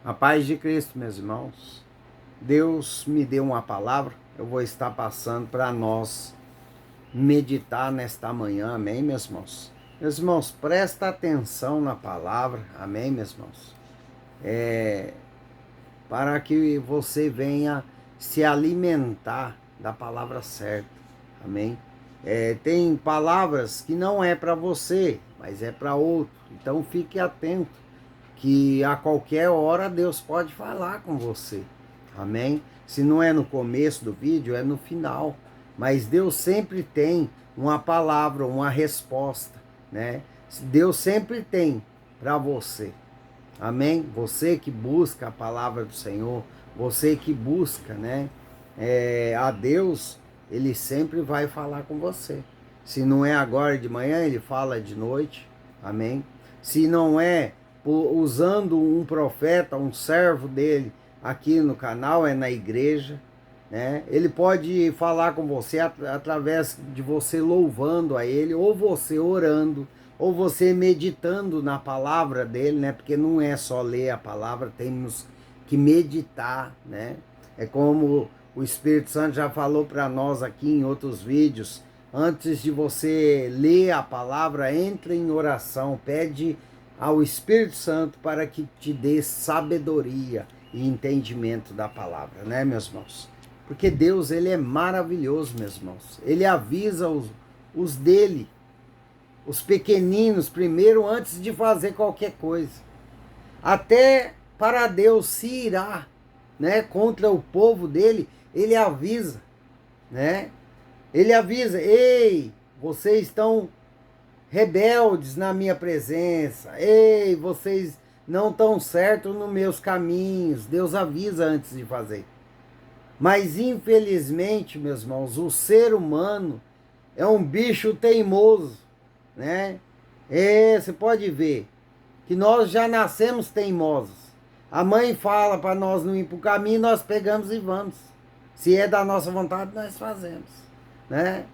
A paz de Cristo, meus irmãos. Deus me deu uma palavra, eu vou estar passando para nós meditar nesta manhã, amém, meus irmãos? Meus irmãos, presta atenção na palavra, amém, meus irmãos? Para que você venha se alimentar da palavra certa, amém? Tem palavras que não é para você, mas é para outro, então fique atento que a qualquer hora Deus pode falar com você, amém? Se não é no começo do vídeo, é no final, mas Deus sempre tem uma palavra, uma resposta, né? Deus sempre tem para você, amém? Você que busca a palavra do Senhor, você que busca, né, a Deus, Ele sempre vai falar com você. Se não é agora de manhã, Ele fala de noite, amém? Se não é usando um profeta, um servo dele aqui no canal, é na igreja, né? Ele pode falar com você através de você louvando a ele, ou você orando, ou você meditando na palavra dele, né? Porque não é só ler a palavra, temos que meditar, né? É como o Espírito Santo já falou para nós aqui em outros vídeos, antes de você ler a palavra, entre em oração, pede ao Espírito Santo para que te dê sabedoria e entendimento da palavra, né, meus irmãos? Porque Deus, ele é maravilhoso, meus irmãos. Ele avisa os dele, os pequeninos, primeiro, antes de fazer qualquer coisa. Até para Deus se irar, né, contra o povo dele, ele avisa, né? Ele avisa: ei, vocês estão rebeldes na minha presença, ei, vocês não estão certos nos meus caminhos. Deus avisa antes de fazer. Mas infelizmente, meus irmãos, o ser humano é um bicho teimoso, né? Você pode ver que nós já nascemos teimosos. A mãe fala para nós não ir para o caminho, nós pegamos e vamos. Se é da nossa vontade, nós fazemos, né?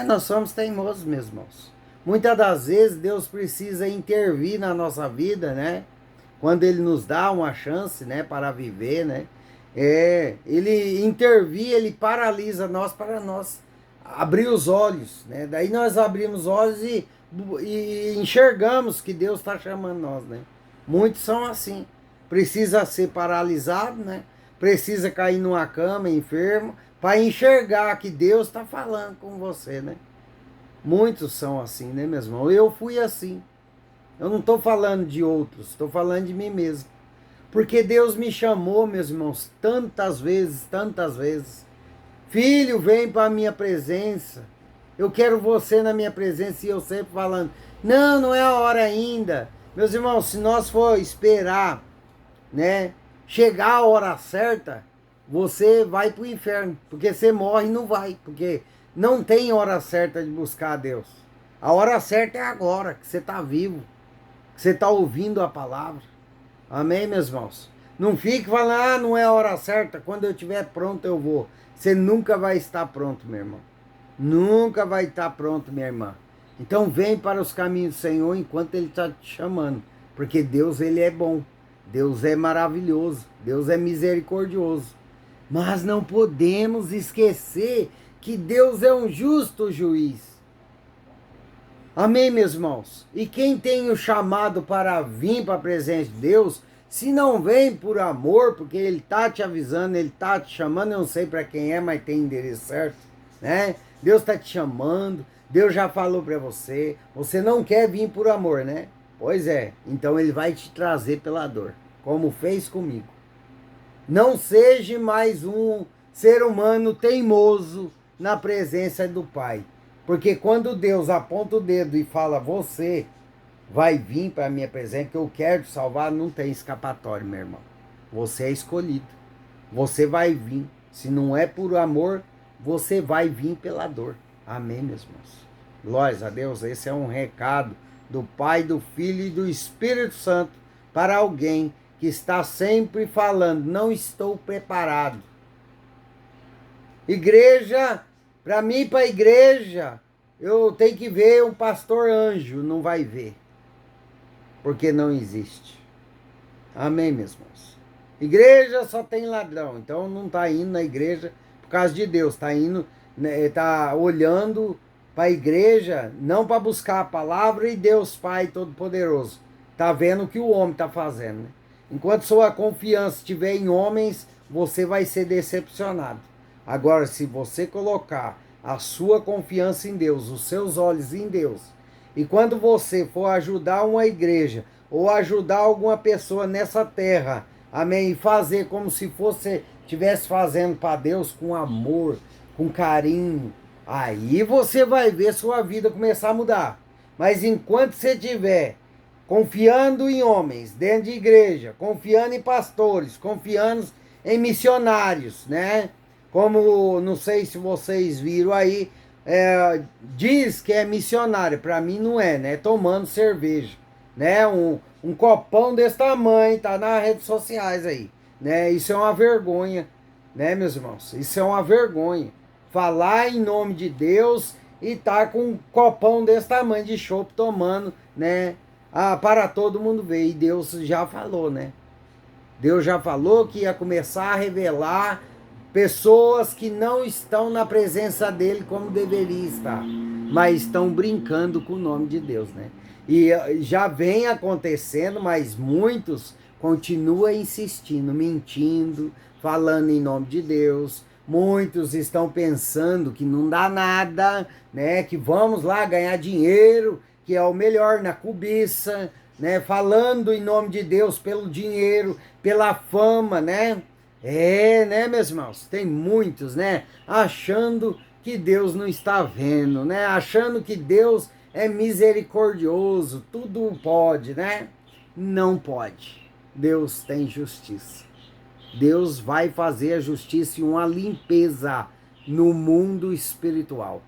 Nós somos teimosos, meus irmãos. Muitas das vezes Deus precisa intervir na nossa vida, né? Quando Ele nos dá uma chance, né, para viver, né? Ele intervir, Ele paralisa nós para nós abrir os olhos, né? Daí nós abrimos os olhos e enxergamos que Deus está chamando nós, né? Muitos são assim. Precisa ser paralisado, né? Precisa cair numa cama enfermo para enxergar que Deus está falando com você, né? Muitos são assim, né, meu irmão? Eu fui assim. Eu não estou falando de outros, estou falando de mim mesmo. Porque Deus me chamou, meus irmãos, tantas vezes, tantas vezes. Filho, vem para a minha presença. Eu quero você na minha presença. E eu sempre falando: não, não é a hora ainda. Meus irmãos, se nós for esperar, né, chegar a hora certa, você vai para o inferno. Porque você morre e não vai. Porque não tem hora certa de buscar a Deus. A hora certa é agora, que você está vivo, que você está ouvindo a palavra. Amém, meus irmãos? Não fique falando: não é a hora certa, quando eu estiver pronto eu vou. Você nunca vai estar pronto, meu irmão. Nunca vai estar pronto, minha irmã. Então vem para os caminhos do Senhor enquanto Ele está te chamando. Porque Deus, Ele é bom. Deus é maravilhoso. Deus é misericordioso. Mas não podemos esquecer que Deus é um justo juiz. Amém, meus irmãos? E quem tem o chamado para vir para a presença de Deus, se não vem por amor, porque Ele está te avisando, Ele está te chamando, eu não sei para quem é, mas tem endereço certo, né? Deus está te chamando, Deus já falou para você, você não quer vir por amor, né? Pois é, então Ele vai te trazer pela dor, como fez comigo. Não seja mais um ser humano teimoso na presença do Pai. Porque quando Deus aponta o dedo e fala: você vai vir para a minha presença, que eu quero te salvar, não tem escapatório, meu irmão. Você é escolhido. Você vai vir. Se não é por amor, você vai vir pela dor. Amém, meus irmãos? Glórias a Deus. Esse é um recado do Pai, do Filho e do Espírito Santo para alguém que está sempre falando: não estou preparado. Igreja, para mim ir para a igreja, eu tenho que ver um pastor anjo. Não vai ver, porque não existe. Amém, meus irmãos? Igreja só tem ladrão, então não está indo na igreja por causa de Deus, está indo, né, tá olhando para a igreja não para buscar a palavra e Deus Pai Todo-Poderoso. Está vendo o que o homem está fazendo, né? Enquanto sua confiança estiver em homens, você vai ser decepcionado. Agora, se você colocar a sua confiança em Deus, os seus olhos em Deus, e quando você for ajudar uma igreja ou ajudar alguma pessoa nessa terra, amém, e fazer como se fosse estivesse fazendo para Deus com amor, com carinho, aí você vai ver sua vida começar a mudar. Mas enquanto você estiver confiando em homens dentro de igreja, confiando em pastores, confiando em missionários, né? Como, não sei se vocês viram aí, diz que é missionário, para mim não é, né? Tomando cerveja, né? Um copão desse tamanho, tá nas redes sociais aí, né? Isso é uma vergonha, né, meus irmãos? Isso é uma vergonha. Falar em nome de Deus e tá com um copão desse tamanho de chopp tomando, né? Para todo mundo ver. E Deus já falou, né? Deus já falou que ia começar a revelar pessoas que não estão na presença dele como deveria estar, mas estão brincando com o nome de Deus, né? E já vem acontecendo, mas muitos continuam insistindo, mentindo, falando em nome de Deus. Muitos estão pensando que não dá nada, né? Que vamos lá ganhar dinheiro, que é o melhor na cobiça, né? Falando em nome de Deus pelo dinheiro, pela fama, né? Né, meus irmãos? Tem muitos, né? Achando que Deus não está vendo, né? Achando que Deus é misericordioso, tudo pode, né? Não pode. Deus tem justiça. Deus vai fazer a justiça e uma limpeza no mundo espiritual.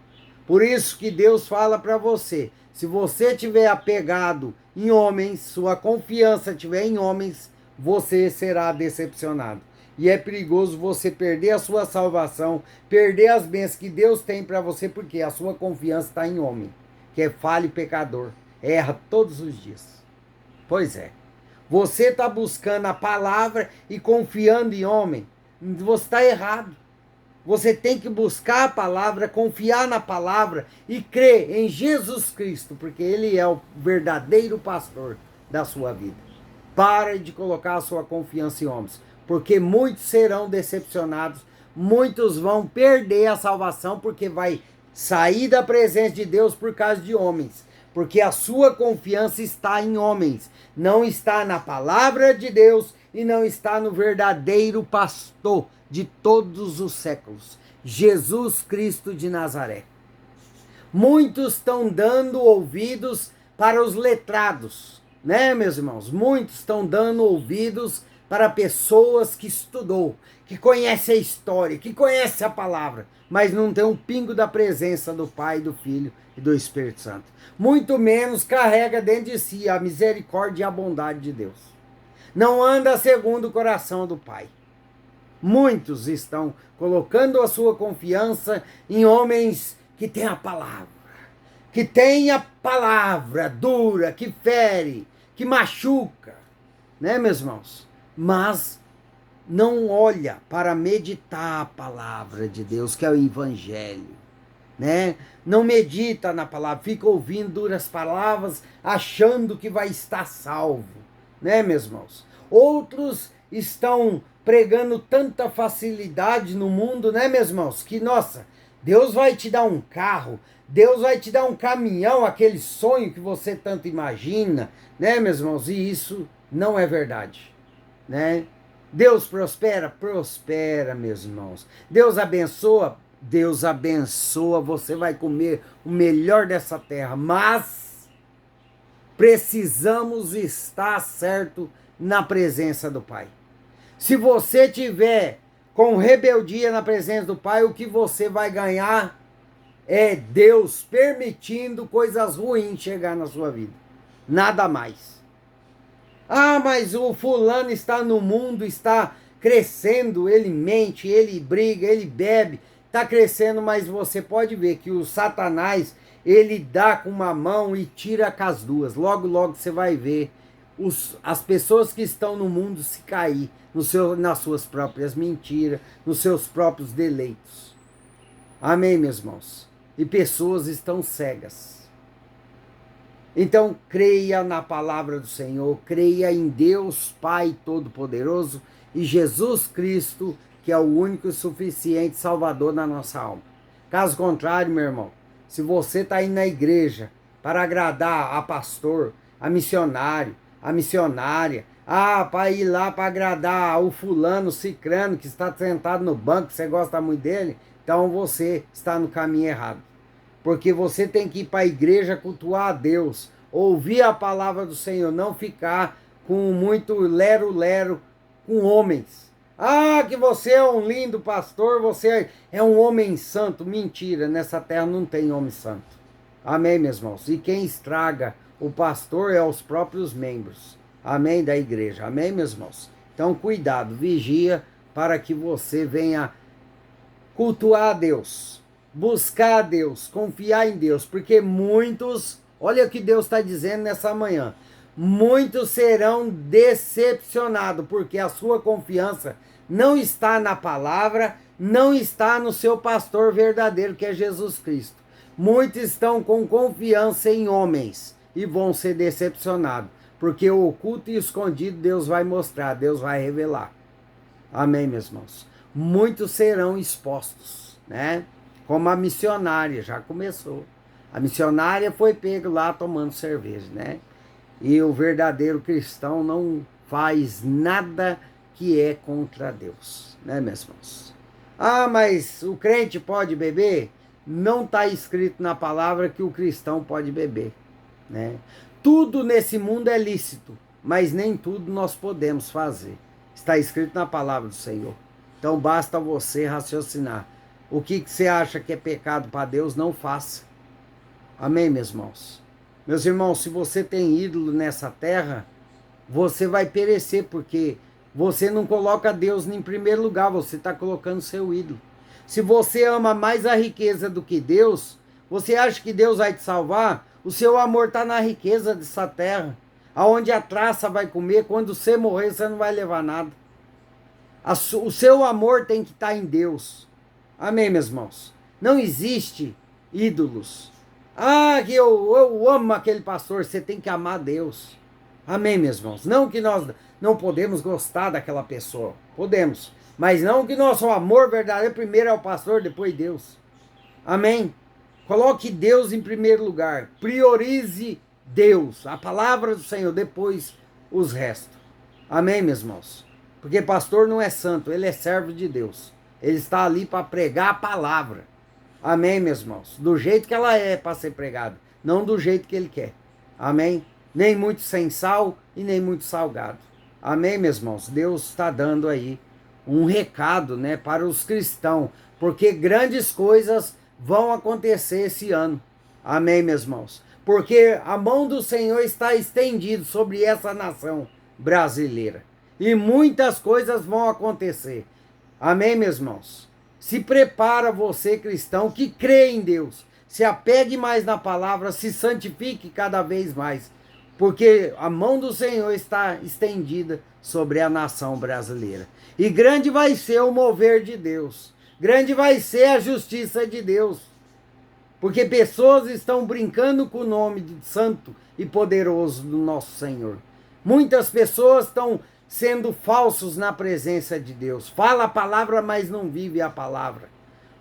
Por isso que Deus fala para você, se você tiver apegado em homens, sua confiança tiver em homens, você será decepcionado. E é perigoso você perder a sua salvação, perder as bênçãos que Deus tem para você, porque a sua confiança está em homem, que é falho e pecador, erra todos os dias. Pois é. Você está buscando a palavra e confiando em homem, você está errado. Você tem que buscar a palavra, confiar na palavra e crer em Jesus Cristo, porque Ele é o verdadeiro pastor da sua vida. Pare de colocar a sua confiança em homens, porque muitos serão decepcionados, muitos vão perder a salvação, porque vai sair da presença de Deus por causa de homens. Porque a sua confiança está em homens, não está na palavra de Deus e não está no verdadeiro pastor de todos os séculos, Jesus Cristo de Nazaré. Muitos estão dando ouvidos para os letrados, né, meus irmãos? Muitos estão dando ouvidos para pessoas que estudou, que conhece a história, que conhece a palavra, mas não tem um pingo da presença do Pai, do Filho e do Espírito Santo. Muito menos carrega dentro de si a misericórdia e a bondade de Deus. Não anda segundo o coração do Pai. Muitos estão colocando a sua confiança em homens que têm a palavra, que têm a palavra dura, que fere, que machuca, né, meus irmãos? Mas não olha para meditar a palavra de Deus, que é o Evangelho, né? Não medita na palavra, fica ouvindo duras palavras, achando que vai estar salvo, né, meus irmãos? Outros estão pregando tanta facilidade no mundo, né, meus irmãos? Que, nossa, Deus vai te dar um carro, Deus vai te dar um caminhão, aquele sonho que você tanto imagina, né, meus irmãos? E isso não é verdade, né? Deus prospera? Prospera, meus irmãos. Deus abençoa? Deus abençoa, você vai comer o melhor dessa terra, mas precisamos estar certo na presença do Pai. Se você tiver com rebeldia na presença do Pai, o que você vai ganhar é Deus permitindo coisas ruins chegar na sua vida. Nada mais. Ah, mas o fulano está no mundo, está crescendo, ele mente, ele briga, ele bebe, está crescendo, mas você pode ver que o Satanás, ele dá com uma mão e tira com as duas. Logo, logo você vai ver as pessoas que estão no mundo se cair nas suas próprias mentiras, nos seus próprios deleitos. Amém, meus irmãos? E pessoas estão cegas. Então, creia na palavra do Senhor, creia em Deus Pai Todo-Poderoso e Jesus Cristo, que é o único e suficiente Salvador da nossa alma. Caso contrário, meu irmão, se você está indo na igreja para agradar a pastor, a missionário, a missionária, para ir lá para agradar o fulano, o cicrano, que está sentado no banco, você gosta muito dele, então você está no caminho errado. Porque você tem que ir para a igreja cultuar a Deus, ouvir a palavra do Senhor, não ficar com muito lero-lero com homens. Que você é um lindo pastor, você é um homem santo. Mentira, nessa terra não tem homem santo. Amém, meus irmãos? E quem estraga o pastor é os próprios membros. Amém, da igreja. Amém, meus irmãos? Então, cuidado, vigia para que você venha cultuar a Deus, buscar a Deus, confiar em Deus, porque muitos, olha o que Deus está dizendo nessa manhã, muitos serão decepcionados, porque a sua confiança não está na palavra, não está no seu pastor verdadeiro, que é Jesus Cristo. Muitos estão com confiança em homens e vão ser decepcionados, porque o oculto e escondido Deus vai mostrar, Deus vai revelar. Amém, meus irmãos? Muitos serão expostos, né? Como a missionária, já começou. A missionária foi pega lá tomando cerveja, né? E o verdadeiro cristão não faz nada que é contra Deus, né, meus irmãos? Mas o crente pode beber? Não está escrito na palavra que o cristão pode beber, né? Tudo nesse mundo é lícito, mas nem tudo nós podemos fazer. Está escrito na palavra do Senhor. Então basta você raciocinar. O que você acha que é pecado para Deus, não faça. Amém, meus irmãos? Meus irmãos, se você tem ídolo nessa terra, você vai perecer, porque você não coloca Deus em primeiro lugar, você está colocando seu ídolo. Se você ama mais a riqueza do que Deus, você acha que Deus vai te salvar? O seu amor está na riqueza dessa terra, aonde a traça vai comer, quando você morrer você não vai levar nada. O seu amor tem que estar em Deus. Amém, meus irmãos? Não existe ídolos. Que eu amo aquele pastor, você tem que amar Deus. Amém, meus irmãos? Não que nós não podemos gostar daquela pessoa, podemos, mas não que nosso amor verdadeiro primeiro é o pastor, depois Deus. Amém? Coloque Deus em primeiro lugar, priorize Deus, a palavra do Senhor, depois os restos. Amém, meus irmãos? Porque pastor não é santo, ele é servo de Deus. Ele está ali para pregar a palavra. Amém, meus irmãos? Do jeito que ela é para ser pregada, não do jeito que ele quer. Amém? Nem muito sem sal e nem muito salgado. Amém, meus irmãos? Deus está dando aí um recado, né, para os cristãos, porque grandes coisas vão acontecer esse ano. Amém, meus irmãos? Porque a mão do Senhor está estendida sobre essa nação brasileira. E muitas coisas vão acontecer. Amém, meus irmãos? Se prepara você, cristão, que crê em Deus. Se apegue mais na palavra, se santifique cada vez mais. Porque a mão do Senhor está estendida sobre a nação brasileira. E grande vai ser o mover de Deus. Grande vai ser a justiça de Deus. Porque pessoas estão brincando com o nome de santo e poderoso do nosso Senhor. Muitas pessoas estão sendo falsos na presença de Deus. Fala a palavra, mas não vive a palavra.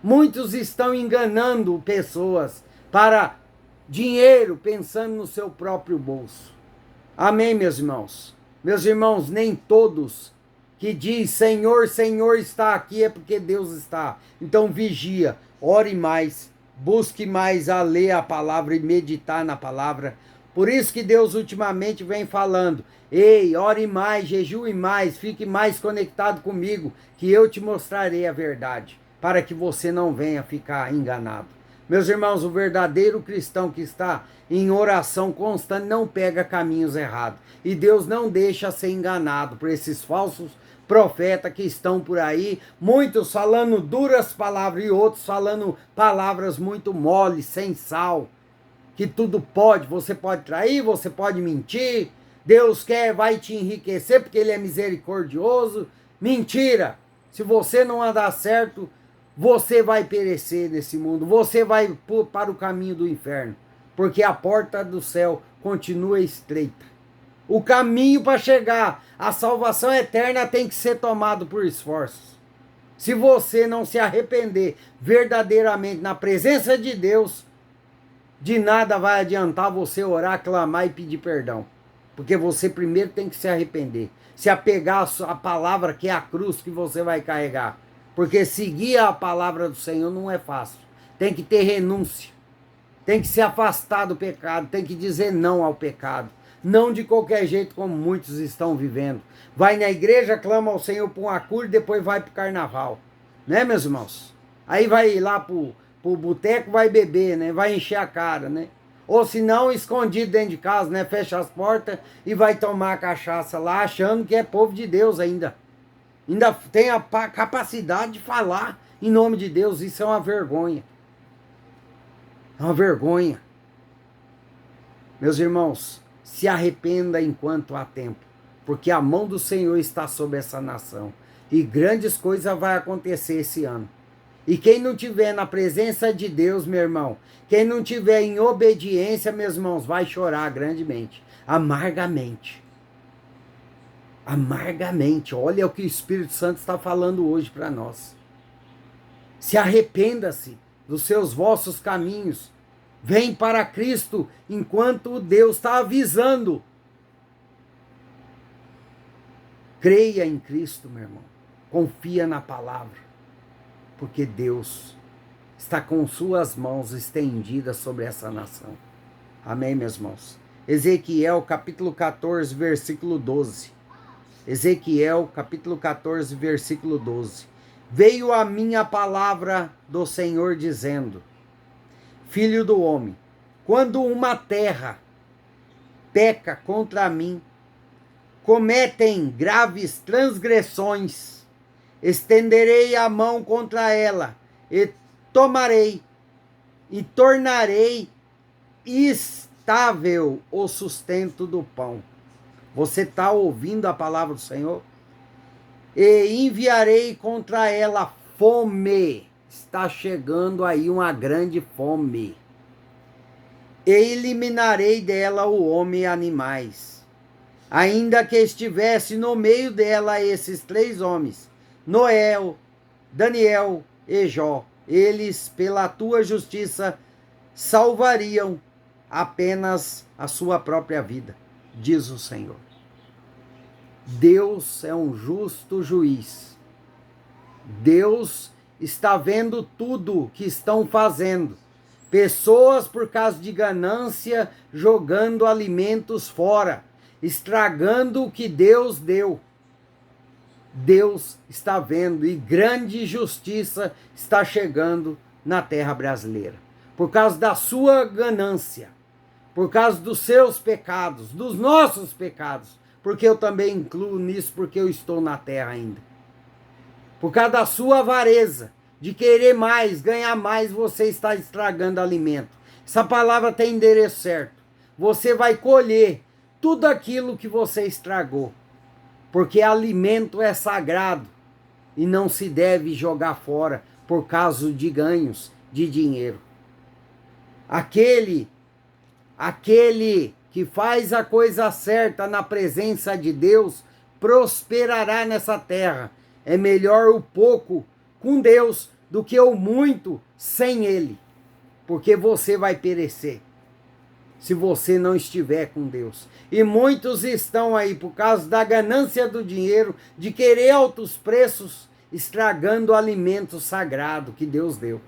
Muitos estão enganando pessoas para dinheiro, pensando no seu próprio bolso. Amém, meus irmãos? Meus irmãos, nem todos que diz Senhor, Senhor está aqui é porque Deus está. Então vigia, ore mais, busque mais a ler a palavra e meditar na palavra. Por isso que Deus ultimamente vem falando, ei, ore mais, jejue mais, fique mais conectado comigo, que eu te mostrarei a verdade, para que você não venha ficar enganado. Meus irmãos, o verdadeiro cristão que está em oração constante não pega caminhos errados. E Deus não deixa ser enganado por esses falsos profetas que estão por aí, muitos falando duras palavras e outros falando palavras muito moles, sem sal. Que tudo pode, você pode trair, você pode mentir, Deus vai te enriquecer porque Ele é misericordioso. Mentira! Se você não andar certo, você vai perecer nesse mundo. Você vai para o caminho do inferno. Porque a porta do céu continua estreita. O caminho para chegar à salvação eterna tem que ser tomado por esforços. Se você não se arrepender verdadeiramente na presença de Deus, de nada vai adiantar você orar, clamar e pedir perdão. Porque você primeiro tem que se arrepender. Se apegar à palavra que é a cruz que você vai carregar. Porque seguir a palavra do Senhor não é fácil. Tem que ter renúncia. Tem que se afastar do pecado. Tem que dizer não ao pecado. Não de qualquer jeito como muitos estão vivendo. Vai na igreja, clama ao Senhor por uma cura e depois vai para o carnaval. Né, meus irmãos? Aí vai lá pro boteco, vai beber, né? Vai encher a cara, né? Ou se não, escondido dentro de casa, né? Fecha as portas e vai tomar a cachaça lá, achando que é povo de Deus ainda. Ainda tem a capacidade de falar em nome de Deus. Isso é uma vergonha. É uma vergonha. Meus irmãos, se arrependa enquanto há tempo, porque a mão do Senhor está sobre essa nação. E grandes coisas vão acontecer esse ano. E quem não tiver na presença de Deus, meu irmão, quem não tiver em obediência, meus irmãos, vai chorar grandemente, amargamente. Amargamente. Olha o que o Espírito Santo está falando hoje para nós. Se arrependa-se dos seus vossos caminhos. Vem para Cristo enquanto Deus está avisando. Creia em Cristo, meu irmão. Confia na palavra. Porque Deus está com suas mãos estendidas sobre essa nação. Amém, meus irmãos? Ezequiel, capítulo 14, versículo 12. Ezequiel, capítulo 14, versículo 12. Veio a mim a palavra do Senhor dizendo: Filho do homem, quando uma terra peca contra mim, cometem graves transgressões, estenderei a mão contra ela, e tomarei, e tornarei estável o sustento do pão. Você está ouvindo a palavra do Senhor? E enviarei contra ela fome. Está chegando aí uma grande fome. E eliminarei dela o homem e animais. Ainda que estivesse no meio dela esses 3 homens, Noé, Daniel e Jó, eles, pela tua justiça, salvariam apenas a sua própria vida, diz o Senhor. Deus é um justo juiz. Deus está vendo tudo que estão fazendo. Pessoas, por causa de ganância, jogando alimentos fora, estragando o que Deus deu. Deus está vendo e grande justiça está chegando na terra brasileira. Por causa da sua ganância, por causa dos seus pecados, dos nossos pecados, porque eu também incluo nisso, porque eu estou na terra ainda. Por causa da sua avareza, de querer mais, ganhar mais, você está estragando alimento. Essa palavra tem endereço certo. Você vai colher tudo aquilo que você estragou. Porque alimento é sagrado e não se deve jogar fora por causa de ganhos de dinheiro. Aquele que faz a coisa certa na presença de Deus prosperará nessa terra. É melhor o pouco com Deus do que o muito sem Ele, porque você vai perecer se você não estiver com Deus. E muitos estão aí por causa da ganância do dinheiro, de querer altos preços, estragando o alimento sagrado que Deus deu.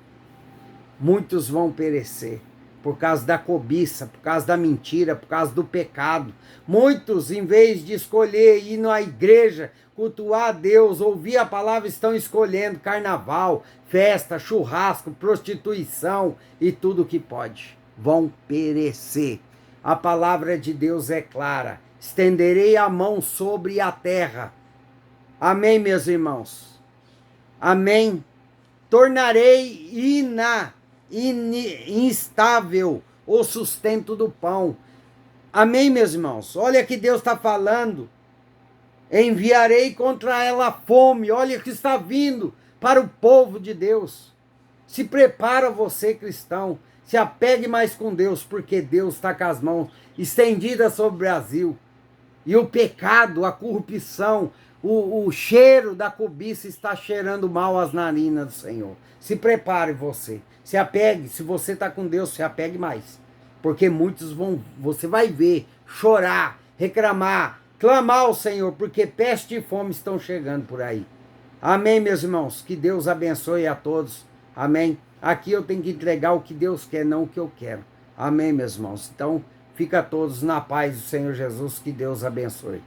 Muitos vão perecer por causa da cobiça, por causa da mentira, por causa do pecado. Muitos, em vez de escolher ir na igreja, cultuar a Deus, ouvir a palavra, estão escolhendo carnaval, festa, churrasco, prostituição e tudo que pode. Vão perecer. A palavra de Deus é clara. Estenderei a mão sobre a terra. Amém, meus irmãos? Amém. Tornarei instável o sustento do pão. Amém, meus irmãos? Olha que Deus está falando. Enviarei contra ela a fome. Olha o que está vindo para o povo de Deus. Se prepara você, cristão. Se apegue mais com Deus, porque Deus está com as mãos estendidas sobre o Brasil. E o pecado, a corrupção, o cheiro da cobiça está cheirando mal às narinas do Senhor. Se prepare você. Se apegue. Se você está com Deus, se apegue mais. Porque muitos vão, você vai ver, chorar, reclamar, clamar ao Senhor, porque peste e fome estão chegando por aí. Amém, meus irmãos? Que Deus abençoe a todos. Amém? Aqui eu tenho que entregar o que Deus quer, não o que eu quero. Amém, meus irmãos? Então, fica todos na paz do Senhor Jesus. Que Deus abençoe.